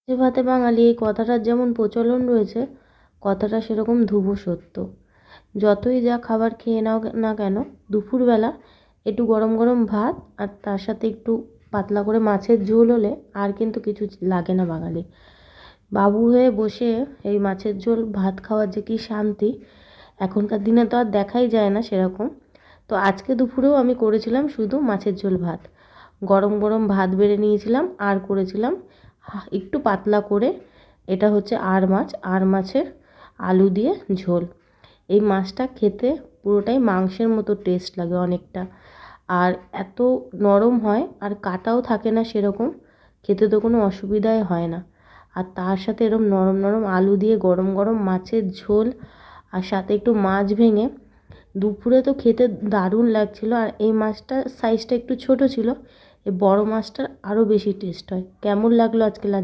যে ভাতে বাঙালি এই কথাটার যেমন প্রচলন রয়েছে, কথাটা সেরকম ধ্রুব সত্য। যতই যা খাবার খেয়ে নাও না কেন, দুপুরবেলা একটু গরম গরম ভাত আর তার সাথে একটু পাতলা করে মাছের ঝোল হলে আর কিন্তু কিছু লাগে না বাঙালি। বাবু হয়ে বসে এই মাছের ঝোল ভাত খাওয়ার যে কী শান্তি, এখনকার দিনে তো আর দেখাই যায় না সেরকম। তো আজকে দুপুরেও আমি করেছিলাম শুধু মাছের ঝোল ভাত, গরম গরম ভাত বেড়ে নিয়েছিলাম আর করেছিলাম একটু পাতলা করে, এটা হচ্ছে আর মাছের আলু দিয়ে ঝোল। এই মাছটা খেতে পুরোটাই মাংসের মতো টেস্ট লাগে অনেকটা, আর এত নরম হয় আর কাটাও থাকে না সেরকম, খেতে তো কোনো অসুবিধাই হয় না। আর তার সাথে এরকম নরম নরম আলু দিয়ে গরম গরম মাছের ঝোল আর সাথে একটু মাছ ভেঙে, দুপুরে তো খেতে দারুণ লাগছিলো। আর এই মাছটার সাইজটা একটু ছোট ছিল, এই বড় মাছটার আরও বেশি টেস্ট হয়। কেমন লাগলো আজকে লাঞ্চ?